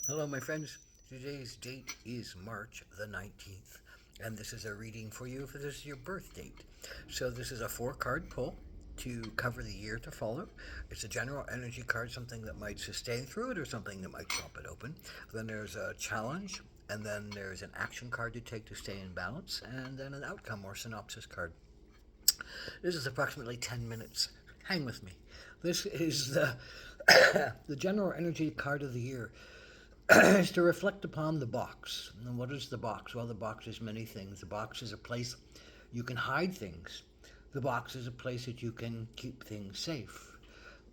Hello, my friends. Today's date is March the 19th, and this is a reading for you if this is your birth date. So, this is a four-card pull to cover the year to follow. It's a general energy card, something that might sustain through it or something that might drop it open. Then there's a challenge, and then there's an action card to take to stay in balance, and then an outcome or synopsis card. This is approximately 10 minutes. Hang with me. This is the general energy card of the year. Is to reflect upon the box. And what is the box? Well, the box is many things. The box is a place you can hide things. The box is a place that you can keep things safe,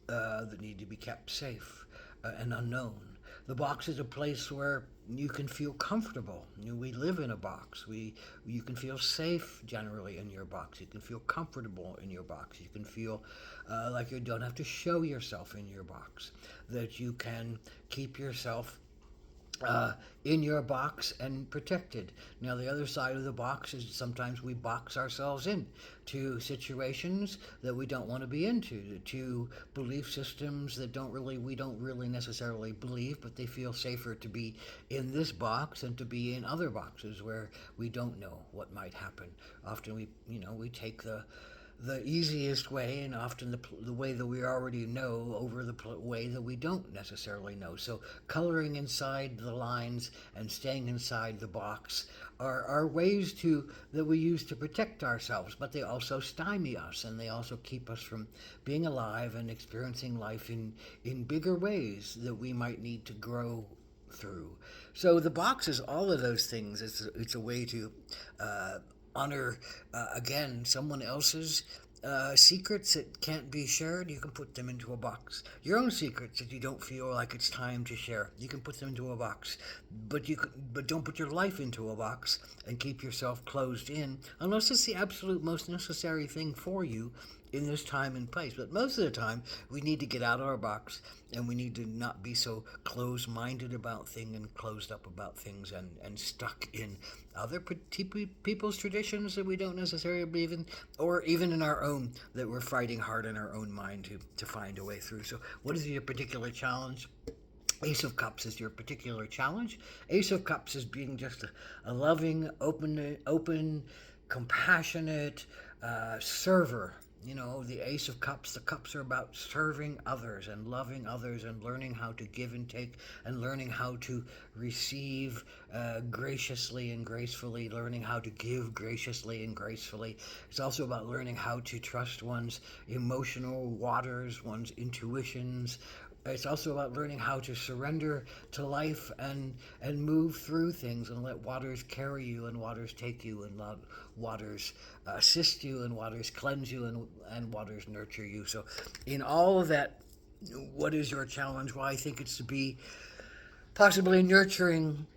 that need to be kept safe and unknown. The box is a place where you can feel comfortable. We live in a box. You can feel safe generally in your box. You can feel comfortable in your box. You can feel like you don't have to show yourself in your box. That you can keep yourself in your box and protected. Now, the other side of the box is sometimes we box ourselves in to situations that we don't want to be into, to belief systems that we don't really necessarily believe, but they feel safer to be in this box than to be in other boxes where we don't know what might happen. Often we take the easiest way, and often the way that we already know over the way that we don't necessarily know. So coloring inside the lines and staying inside the box are ways that we use to protect ourselves, but they also stymie us, and they also keep us from being alive and experiencing life in bigger ways that we might need to grow through. So the box is all of those things. It's a way to honor, again, someone else's secrets that can't be shared. You can put them into a box. Your own secrets that you don't feel like it's time to share, you can put them into a box. But don't put your life into a box and keep yourself closed in unless it's the absolute most necessary thing for you in this time and place. But most of the time, we need to get out of our box, and we need to not be so closed-minded about things and closed up about things and stuck in other people's traditions that we don't necessarily believe in, or even in our own that we're fighting hard in our own mind to find a way through. So, what is your particular challenge? Ace of Cups is your particular challenge. Ace of Cups is being just a loving, open, compassionate server. The Ace of Cups, the cups are about serving others and loving others and learning how to give and take and learning how to receive graciously and gracefully, learning how to give graciously and gracefully. It's also about learning how to trust one's emotional waters, one's intuitions. It's also about learning how to surrender to life and move through things and let waters carry you and waters take you and waters assist you and waters cleanse you and waters nurture you. So, in all of that, what is your challenge? Well, I think it's to be possibly nurturing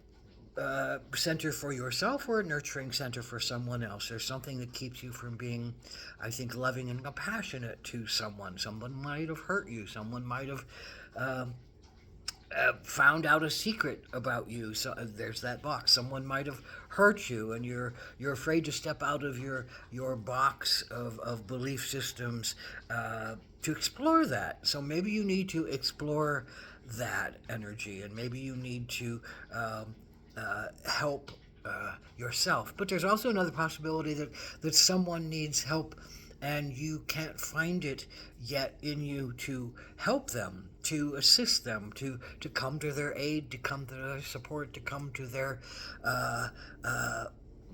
center for yourself or a nurturing center for someone else. There's something that keeps you from being, I think, loving and compassionate to someone. Someone might have hurt you. Someone might have found out a secret about you. So there's that box. Someone might have hurt you, and you're afraid to step out of your box of belief systems to explore that. So maybe you need to explore that energy, and maybe you need to help yourself. But there's also another possibility that someone needs help and you can't find it yet in you to help them, to assist them, to come to their aid, to come to their support, to come to their uh, uh,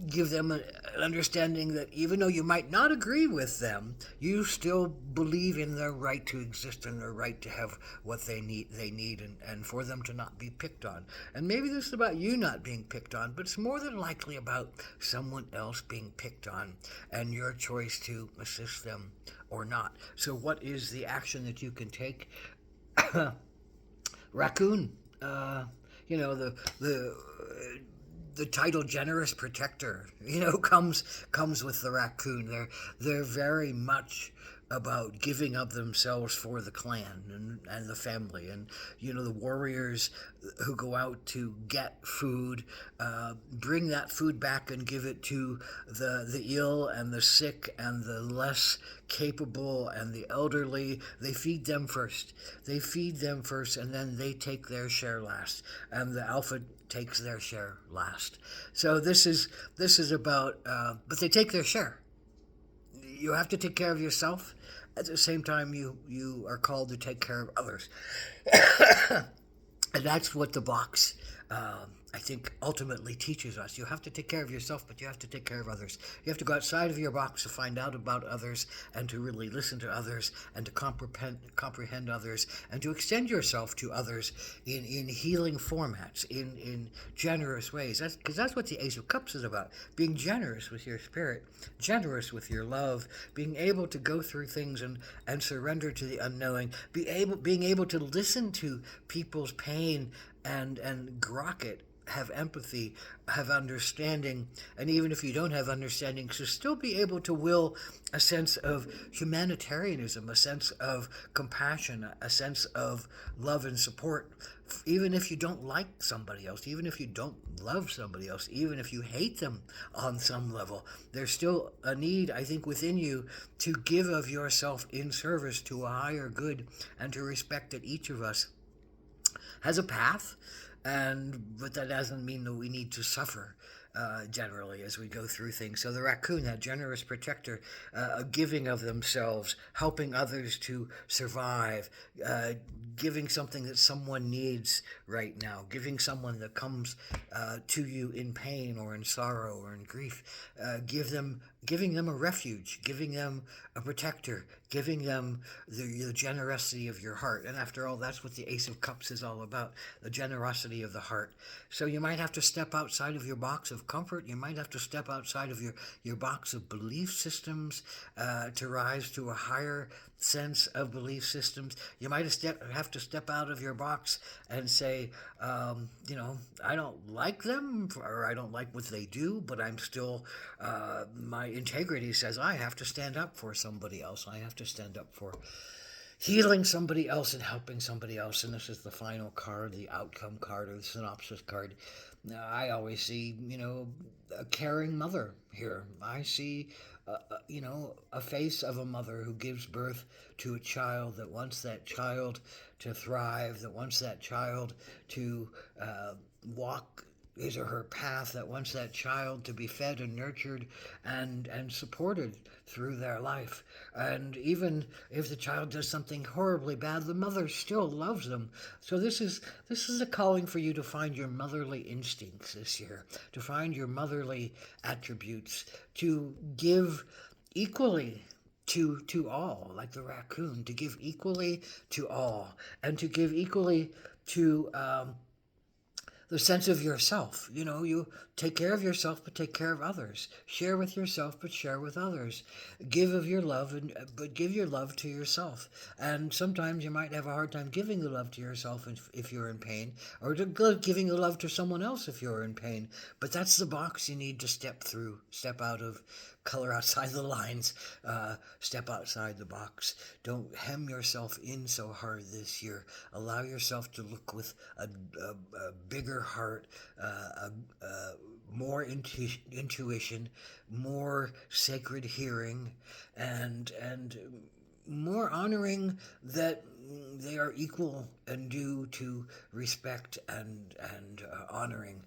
give them an understanding that even though you might not agree with them, you still believe in their right to exist and their right to have what they need and for them to not be picked on. And maybe this is about you not being picked on, but it's more than likely about someone else being picked on and your choice to assist them or not. So what is the action that you can take? Raccoon. The title generous protector comes with the raccoon. They're very much about giving of themselves for the clan and the family, and the warriors who go out to get food, bring that food back and give it to the ill and the sick and the less capable and the elderly. They feed them first. They feed them first, and then they take their share last, and the alpha takes their share last. So this is about, but they take their share. You have to take care of yourself. At the same time, you are called to take care of others. And that's what the box, I think, ultimately teaches us. You have to take care of yourself, but you have to take care of others. You have to go outside of your box to find out about others and to really listen to others and to comprehend others and to extend yourself to others in healing formats, in generous ways. Because that's what the Ace of Cups is about. Being generous with your spirit, generous with your love, being able to go through things and surrender to the unknowing, being able to listen to people's pain and grok it, have empathy, have understanding, and even if you don't have understanding, to still be able to will a sense of humanitarianism, a sense of compassion, a sense of love and support, even if you don't like somebody else, even if you don't love somebody else, even if you hate them on some level. There's still a need, I think, within you to give of yourself in service to a higher good, and to respect that each of us has a path, but that doesn't mean that we need to suffer generally as we go through things. So the raccoon, that generous protector, giving of themselves, helping others to survive, giving something that someone needs right now, giving someone that comes to you in pain or in sorrow or in grief, giving them a refuge, giving them a protector, giving them the generosity of your heart. And after all, that's what the Ace of Cups is all about, the generosity of the heart. So you might have to step outside of your box of comfort. You might have to step outside of your box of belief systems to rise to a higher sense of belief systems. You might have to step out of your box and say, I don't like them, or I don't like what they do, but I'm still, my integrity says I have to stand up for somebody else. I have to stand up for healing somebody else and helping somebody else. And this is the final card, the outcome card, or the synopsis card. I always see, a caring mother here. I see, a face of a mother who gives birth to a child, that wants that child to thrive, that wants that child to walk his or her path, that wants that child to be fed and nurtured and supported through their life. And even if the child does something horribly bad, the mother still loves them. So this is a calling for you to find your motherly instincts this year, to find your motherly attributes, to give equally to all, like the raccoon, to give equally to all, and to give equally to the sense of yourself. You take care of yourself, but take care of others. Share with yourself, but share with others. Give of your love, but give your love to yourself. And sometimes you might have a hard time giving the love to yourself if you're in pain, or giving the love to someone else if you're in pain. But that's the box you need to step through, step out of, color outside the lines, step outside the box. Don't hem yourself in so hard this year. Allow yourself to look with a bigger heart, more intuition, more sacred hearing, and more honoring that they are equal and due to respect and honoring,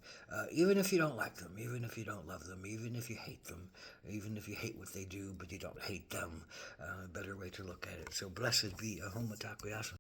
even if you don't like them, even if you don't love them, even if you hate them, even if you hate what they do, but you don't hate them. A better way to look at it. So blessed be Ahoma Takoyasa.